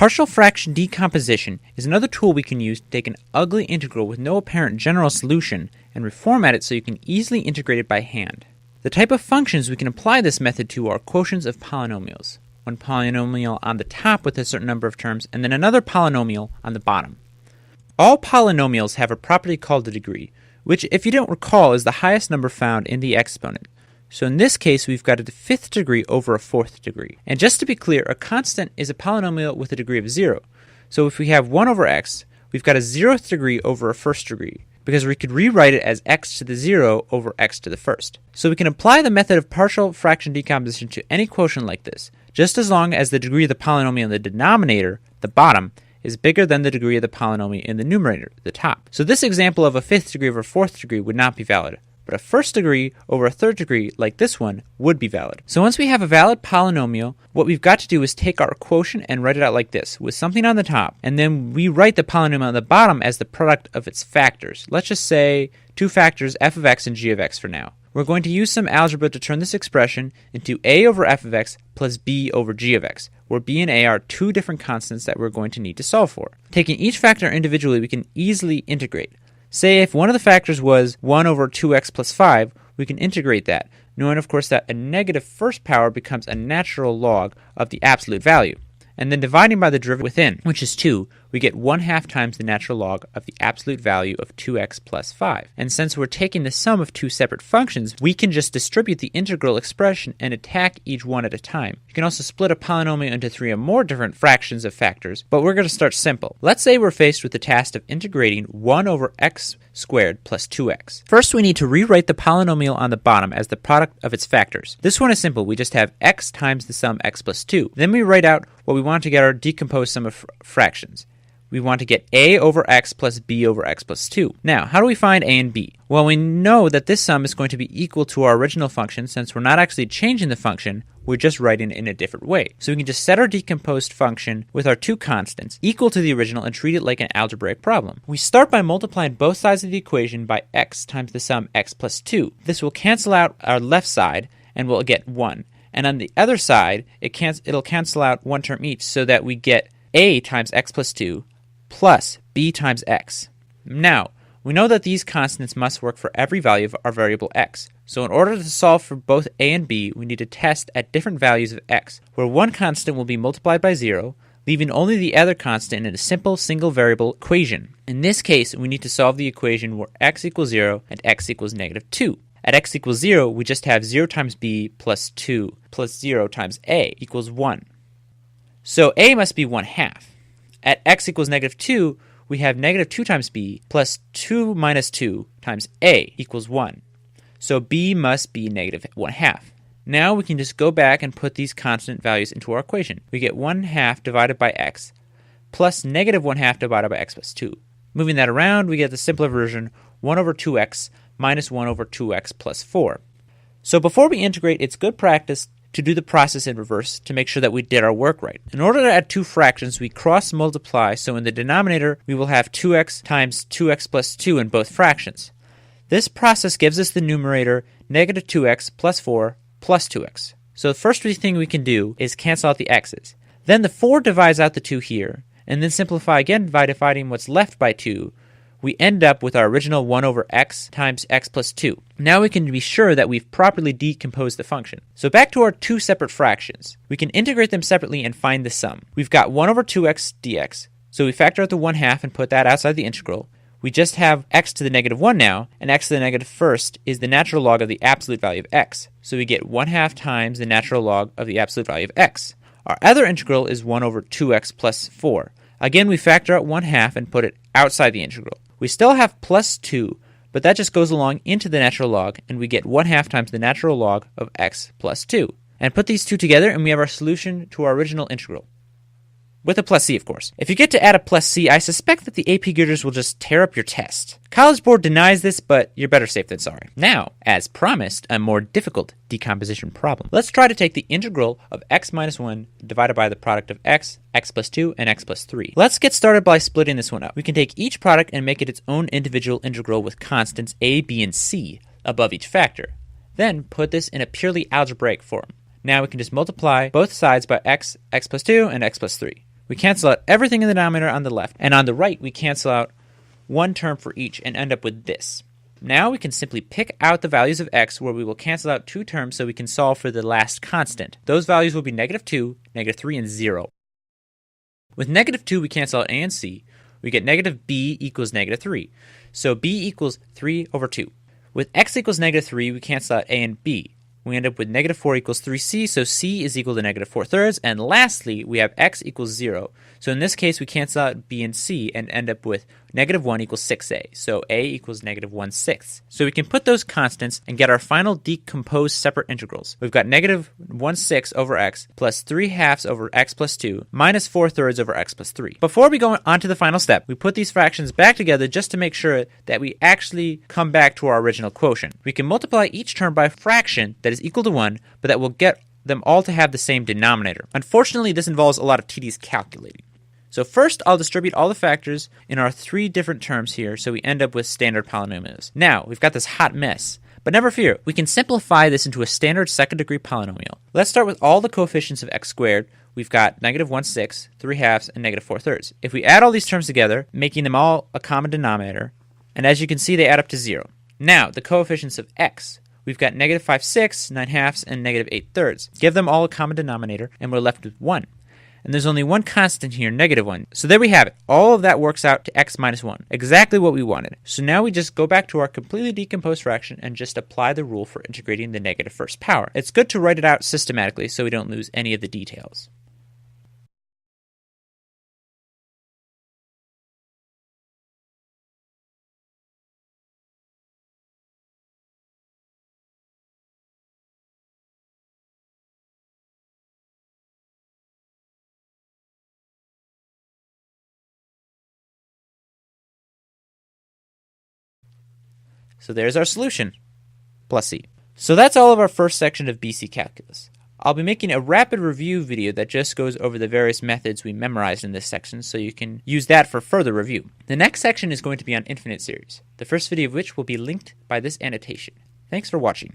Partial fraction decomposition is another tool we can use to take an ugly integral with no apparent general solution and reformat it so you can easily integrate it by hand. The type of functions we can apply this method to are quotients of polynomials. One polynomial on the top with a certain number of terms, and then another polynomial on the bottom. All polynomials have a property called the degree, which, if you don't recall, is the highest number found in the exponent. So in this case, we've got a fifth degree over a fourth degree. And just to be clear, a constant is a polynomial with a degree of 0. So if we have 1 over x, we've got a 0th degree over a first degree, because we could rewrite it as x to the 0 over x to the first. So we can apply the method of partial fraction decomposition to any quotient like this, just as long as the degree of the polynomial in the denominator, the bottom, is bigger than the degree of the polynomial in the numerator, the top. So this example of a fifth degree over a fourth degree would not be valid. But a first degree over a third degree, like this one, would be valid. So once we have a valid polynomial, what we've got to do is take our quotient and write it out like this, with something on the top, and then we write the polynomial on the bottom as the product of its factors. Let's just say two factors, f of x and g of x for now. We're going to use some algebra to turn this expression into a over f of x plus b over g of x, where b and a are two different constants that we're going to need to solve for. Taking each factor individually, we can easily integrate. Say if one of the factors was 1 over 2x plus 5, we can integrate that, knowing of course that a negative first power becomes a natural log of the absolute value. And then dividing by the derivative within, which is 2, we get 1/2 times the natural log of the absolute value of 2x plus 5. And since we're taking the sum of two separate functions, we can just distribute the integral expression and attack each one at a time. You can also split a polynomial into 3 or more different fractions of factors, but we're going to start simple. Let's say we're faced with the task of integrating 1 over x squared plus 2x. First, we need to rewrite the polynomial on the bottom as the product of its factors. This one is simple. We just have x times the sum x plus 2. Then we write out what we want to get our decomposed sum of fractions. We want to get a over x plus b over x plus 2. Now, how do we find a and b? Well, we know that this sum is going to be equal to our original function since we're not actually changing the function, we're just writing it in a different way. So we can just set our decomposed function with our two constants equal to the original and treat it like an algebraic problem. We start by multiplying both sides of the equation by x times the sum x plus 2. This will cancel out our left side and we'll get 1. And on the other side, it'll cancel out one term each so that we get a times x plus 2 plus b times x. Now, we know that these constants must work for every value of our variable x. So in order to solve for both a and b, we need to test at different values of x, where one constant will be multiplied by 0, leaving only the other constant in a simple single variable equation. In this case, we need to solve the equation where x equals 0 and x equals negative 2. At x equals 0, we just have 0 times b plus 2 plus 0 times a equals 1. So a must be 1/2. At x equals negative 2, we have negative 2 times b plus 2 minus 2 times a equals 1. So b must be negative 1/2. Now we can just go back and put these constant values into our equation. We get 1/2 divided by x plus negative 1/2 divided by x plus 2. Moving that around, we get the simpler version, 1 over 2x minus 1 over 2x plus 4. So before we integrate, it's good practice to do the process in reverse to make sure that we did our work right. In order to add two fractions, we cross multiply, so in the denominator we will have 2x times 2x plus 2 in both fractions. This process gives us the numerator negative 2x plus 4 plus 2x. So the first thing we can do is cancel out the x's. Then the 4 divides out the 2 here, and then simplify again by dividing what's left by 2. We end up with our original 1 over x times x plus 2. Now we can be sure that we've properly decomposed the function. So back to our two separate fractions. We can integrate them separately and find the sum. We've got 1 over 2x dx, so we factor out the 1/2 and put that outside the integral. We just have x to the negative 1 now, and x to the negative first is the natural log of the absolute value of x. So we get 1/2 times the natural log of the absolute value of x. Our other integral is 1 over 2x plus 4. Again, we factor out 1/2 and put it outside the integral. We still have plus 2, but that just goes along into the natural log, and we get 1/2 times the natural log of x plus 2. And put these two together, and we have our solution to our original integral. With a plus c, of course. If you get to add a plus c, I suspect that the AP graders will just tear up your test. College Board denies this, but you're better safe than sorry. Now, as promised, a more difficult decomposition problem. Let's try to take the integral of x minus 1 divided by the product of x, x plus 2, and x plus 3. Let's get started by splitting this one up. We can take each product and make it its own individual integral with constants a, b, and c above each factor. Then put this in a purely algebraic form. Now we can just multiply both sides by x, x plus 2, and x plus 3. We cancel out everything in the denominator on the left, and on the right we cancel out one term for each and end up with this. Now we can simply pick out the values of x where we will cancel out two terms so we can solve for the last constant. Those values will be -2, -3, and 0. With -2 we cancel out a and c. We get negative b equals -3. So b equals 3 over 2. With x equals -3 we cancel out a and b. We end up with -4 equals 3c, so c is equal to -4/3. And lastly, we have x equals 0. So in this case, we cancel out b and c and end up with -1 equals 6a. So a equals -1/6. So we can put those constants and get our final decomposed separate integrals. We've got -1/6 over x plus 3/2 over x plus 2 minus 4/3 over x plus 3. Before we go on to the final step, we put these fractions back together just to make sure that we actually come back to our original quotient. We can multiply each term by a fraction that is equal to 1, but that will get them all to have the same denominator. Unfortunately, this involves a lot of tedious calculating. So first, I'll distribute all the factors in our three different terms here so we end up with standard polynomials. Now, we've got this hot mess. But never fear, we can simplify this into a standard second-degree polynomial. Let's start with all the coefficients of x squared. We've got -1/6, 3/2, and -4/3. If we add all these terms together, making them all a common denominator, and as you can see, they add up to 0. Now, the coefficients of x. We've got -5/6, 9/2, and -8/3. Give them all a common denominator, and we're left with 1. And there's only one constant here, -1. So there we have it. All of that works out to x minus 1. Exactly what we wanted. So now we just go back to our completely decomposed fraction and just apply the rule for integrating the negative first power. It's good to write it out systematically so we don't lose any of the details. So there's our solution, plus c. So that's all of our first section of BC Calculus. I'll be making a rapid review video that just goes over the various methods we memorized in this section so you can use that for further review. The next section is going to be on infinite series, the first video of which will be linked by this annotation. Thanks for watching.